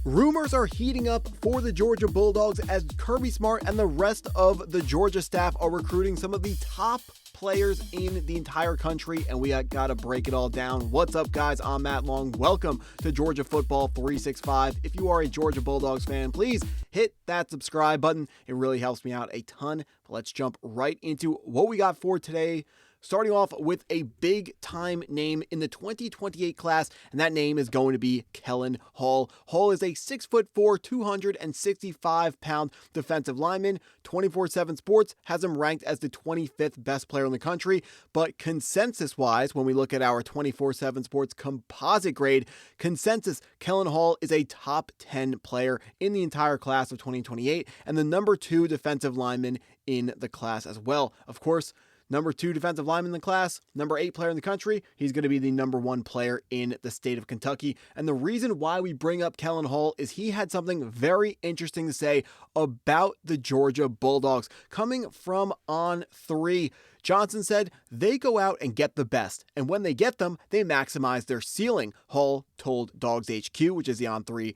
Rumors are heating up for the Georgia Bulldogs as Kirby Smart and the rest of the Georgia staff are recruiting some of the top players in the entire country, and we got to break it all down. What's up, guys? I'm Matt Long. Welcome to Georgia Football 365. If you are a Georgia Bulldogs fan, please hit that subscribe button. It really helps me out a ton. But let's jump right into what we got for today. Starting off with a big-time name in the 2028 class, and that name is going to be Kellen Hall. Hall is a 6'4", 265-pound defensive lineman. 24/7 Sports has him ranked as the 25th best player in the country, but consensus-wise, when we look at our 24/7 Sports composite grade, Kellen Hall is a top 10 player in the entire class of 2028, and the number 2 defensive lineman in the class as well. Of course, number 2 defensive lineman in the class, number 8 player in the country. He's going to be the number 1 player in the state of Kentucky. And the reason why we bring up Kellen Hall is he had something very interesting to say about the Georgia Bulldogs. Coming from On 3, Johnson said they go out and get the best, and when they get them, they maximize their ceiling. Hall told Dogs HQ, which is the On 3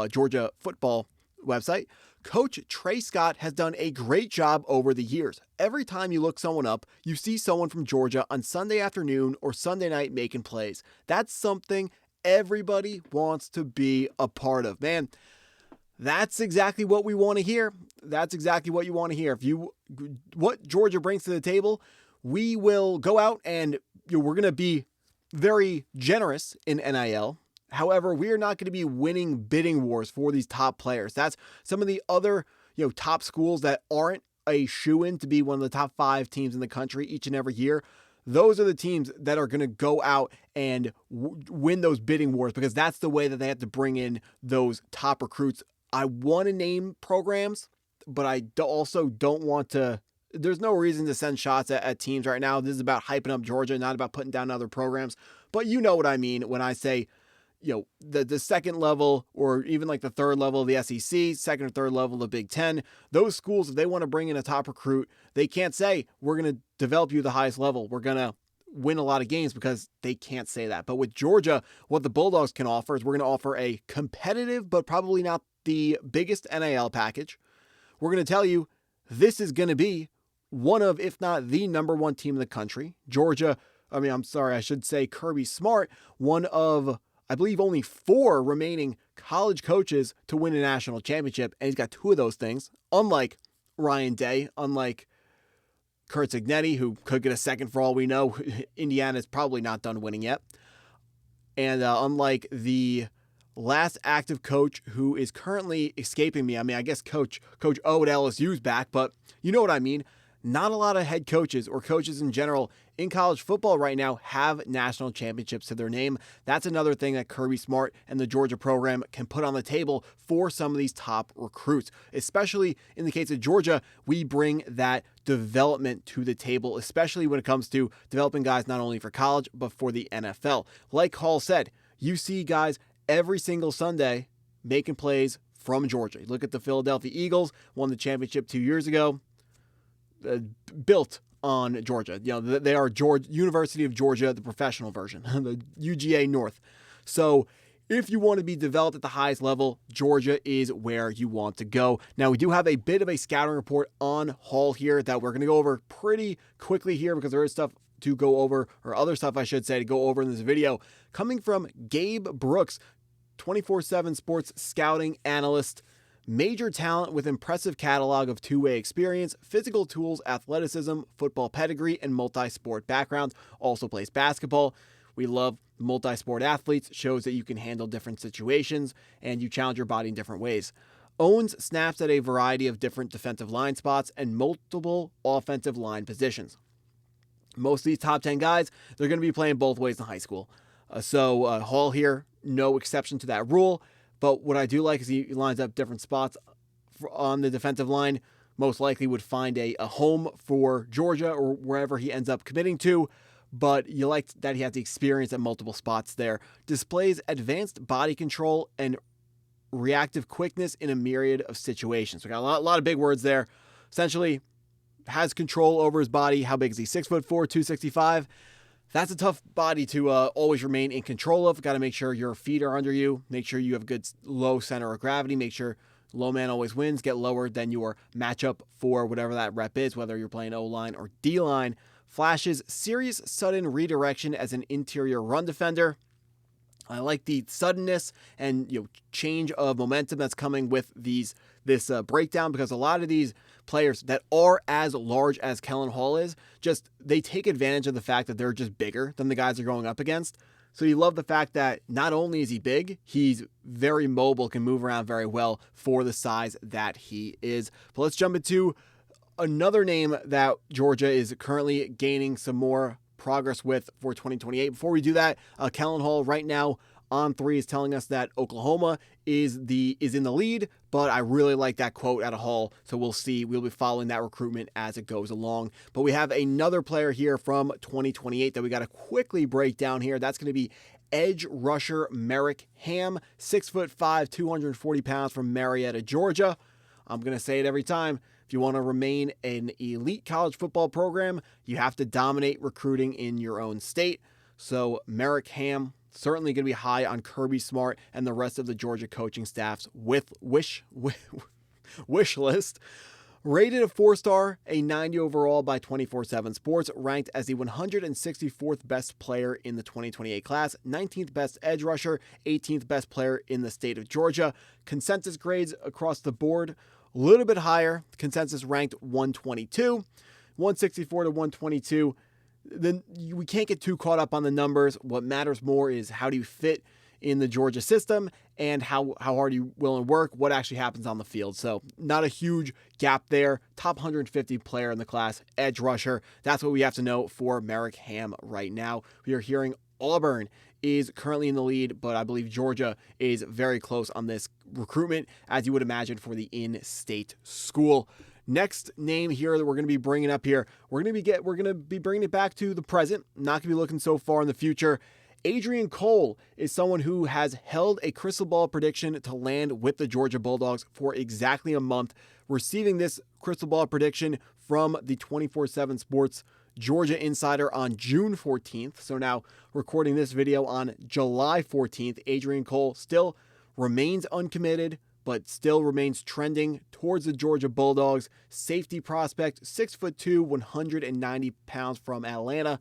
Georgia football website, Coach Trey Scott has done a great job over the years. Every time you look someone up, you see someone from Georgia on Sunday afternoon or Sunday night making plays. That's something everybody wants to be a part of. Man, that's exactly what we want to hear. That's exactly what you want to hear. What Georgia brings to the table, we will go out and we're going to be very generous in NIL. However, we are not going to be winning bidding wars for these top players. That's some of the other, top schools that aren't a shoo-in to be one of the top 5 teams in the country each and every year. Those are the teams that are going to go out and win those bidding wars because that's the way that they have to bring in those top recruits. I want to name programs, but I also don't want to. There's no reason to send shots at teams right now. This is about hyping up Georgia, not about putting down other programs. But you know what I mean when I say, the second level or even like the third level of the SEC, second or third level of the Big Ten, those schools, if they want to bring in a top recruit, they can't say, we're going to develop you the highest level. We're going to win a lot of games because they can't say that. But with Georgia, what the Bulldogs can offer is we're going to offer a competitive, but probably not the biggest NIL package. We're going to tell you this is going to be one of, if not the number 1 team in the country. I should say Kirby Smart, one of, I believe, only 4 remaining college coaches to win a national championship, and he's got 2 of those things, unlike Ryan Day, unlike Curt Cignetti, who could get a second for all we know. Indiana's probably not done winning yet. And unlike the last active coach who is currently escaping me. I guess Coach O at LSU's back, but you know what I mean. Not a lot of head coaches or coaches in general in college football right now have national championships to their name. That's another thing that Kirby Smart and the Georgia program can put on the table for some of these top recruits. Especially in the case of Georgia, we bring that development to the table, especially when it comes to developing guys not only for college, but for the NFL. Like Hall said, you see guys every single Sunday making plays from Georgia. Look at the Philadelphia Eagles, won the championship 2 years ago. Built on Georgia. They are University of Georgia, the professional version, the UGA North. So if you want to be developed at the highest level, Georgia is where you want to go. Now, we do have a bit of a scouting report on Hall here that we're going to go over pretty quickly here because there is stuff to go over, or other stuff I should say, to go over in this video. Coming from Gabe Brooks, 24/7 Sports scouting analyst. Major talent with impressive catalog of two-way experience, physical tools, athleticism, football pedigree, and multi-sport background. Also plays basketball. We love multi-sport athletes. Shows that you can handle different situations and you challenge your body in different ways. Owns snaps at a variety of different defensive line spots and multiple offensive line positions. Most of these top 10 guys, they're going to be playing both ways in high school. So Hall here, no exception to that rule. But what I do like is he lines up different spots on the defensive line. Most likely would find a home for Georgia or wherever he ends up committing to. But you like that he has the experience at multiple spots there. Displays advanced body control and reactive quickness in a myriad of situations. We got a lot of big words there. Essentially, has control over his body. How big is he? 6'4", 265. That's a tough body to always remain in control of. Got to make sure your feet are under you. Make sure you have good low center of gravity. Make sure low man always wins. Get lower than your matchup for whatever that rep is, whether you're playing O-line or D-line. Flashes serious sudden redirection as an interior run defender. I like the suddenness and change of momentum that's coming with this breakdown, because a lot of these players that are as large as Kellen Hall is, they take advantage of the fact that they're just bigger than the guys they're going up against. So you love the fact that not only is he big, he's very mobile, can move around very well for the size that he is. But let's jump into another name that Georgia is currently gaining some more progress with for 2028. Before we do that, Kellen Hall right now on 3 is telling us that Oklahoma is in the lead, but I really like that quote out of Hall, so we'll see. We'll be following that recruitment as it goes along. But we have another player here from 2028 that we got to quickly break down here. That's going to be edge rusher Merrick Ham, 6'5", 240 pounds from Marietta, Georgia. I'm going to say it every time. If you want to remain an elite college football program, you have to dominate recruiting in your own state. So Merrick Ham, certainly going to be high on Kirby Smart and the rest of the Georgia coaching staff's wish list. Rated a 4-star, a 90 overall by 24/7 Sports, ranked as the 164th best player in the 2028 class, 19th best edge rusher, 18th best player in the state of Georgia. Consensus grades across the board, a little bit higher. Consensus ranked 122, 164 to 122. Then we can't get too caught up on the numbers. What matters more is how do you fit in the Georgia system and how hard you willing to work, what actually happens on the field. So not a huge gap there. Top 150 player in the class, edge rusher. That's what we have to know for Merrick Ham right now. We are hearing Auburn is currently in the lead, but I believe Georgia is very close on this recruitment, as you would imagine, for the in-state school. Next name here that we're going to be bringing up here, we're going to be bringing it back to the present, not going to be looking so far in the future. Adryan Cole is someone who has held a crystal ball prediction to land with the Georgia Bulldogs for exactly a month, receiving this crystal ball prediction from the 24/7 Sports Georgia Insider on June 14th. So now recording this video on July 14th, Adryan Cole still remains uncommitted, but still remains trending towards the Georgia Bulldogs. Safety prospect, 6'2", 190 pounds from Atlanta.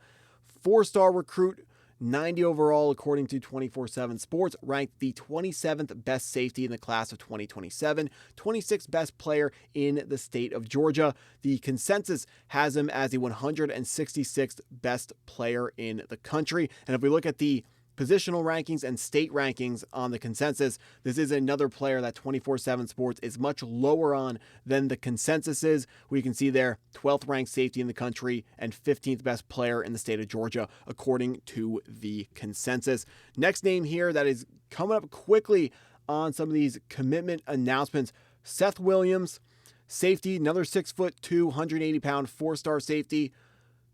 4-star recruit, 90 overall according to 24/7 Sports, ranked the 27th best safety in the class of 2027, 26th best player in the state of Georgia. The consensus has him as the 166th best player in the country. And if we look at the positional rankings and state rankings on the consensus, this is another player that 24/7 Sports is much lower on than the consensus is. We can see there 12th ranked safety in the country and 15th best player in the state of Georgia according to the consensus. Next name here that is coming up quickly on some of these commitment announcements, Seth Williams, safety, another 6'2", 180 pound 4-star safety.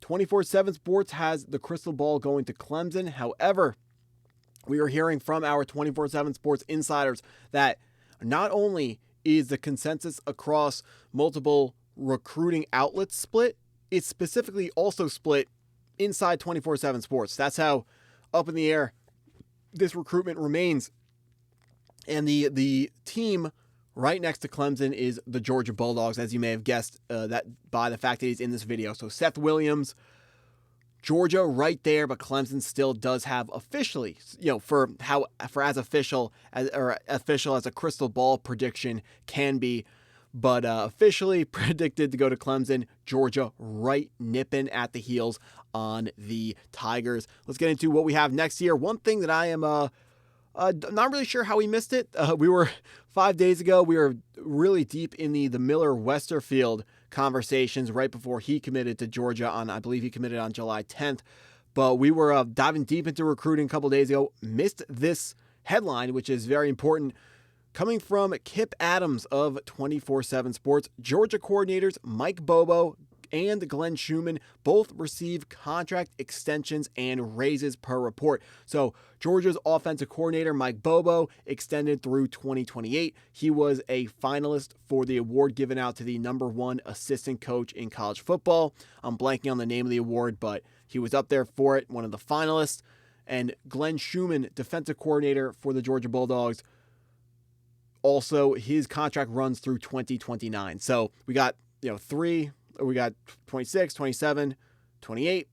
24/7 Sports has the crystal ball going to Clemson. However, we are hearing from our 24/7 Sports insiders that not only is the consensus across multiple recruiting outlets split, it's specifically also split inside 24/7 Sports. That's how up in the air this recruitment remains. And the team right next to Clemson is the Georgia Bulldogs, as you may have guessed that by the fact that he's in this video. So Seth Williams, Georgia right there, but Clemson still does have officially, for as official as a crystal ball prediction can be, but officially predicted to go to Clemson. Georgia right nipping at the heels on the Tigers. Let's get into what we have next year. One thing that I am not really sure how we missed it. We were 5 days ago. We were really deep in the Miller Westerfield conversations right before he committed to Georgia I believe he committed on July 10th. But we were diving deep into recruiting a couple days ago. Missed this headline, which is very important. Coming from Kip Adams of 24/7 Sports, Georgia coordinators Mike Bobo and Glenn Schumann both receive contract extensions and raises per report. So Georgia's offensive coordinator, Mike Bobo, extended through 2028. He was a finalist for the award given out to the #1 assistant coach in college football. I'm blanking on the name of the award, but He was up there for it, one of the finalists. And Glenn Schumann, defensive coordinator for the Georgia Bulldogs, also his contract runs through 2029. So we got, we got 26, 27, 28,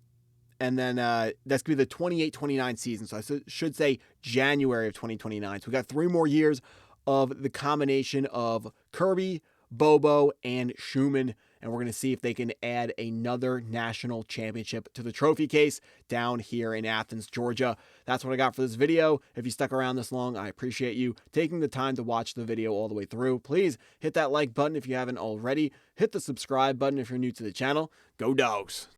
and then that's going to be the 28-29 season. So I should say January of 2029. So we got 3 more years of the combination of Kirby, Bobo, and Schumann, and we're going to see if they can add another national championship to the trophy case down here in Athens, Georgia. That's what I got for this video. If you stuck around this long, I appreciate you taking the time to watch the video all the way through. Please hit that like button if you haven't already. Hit the subscribe button if you're new to the channel. Go Dogs!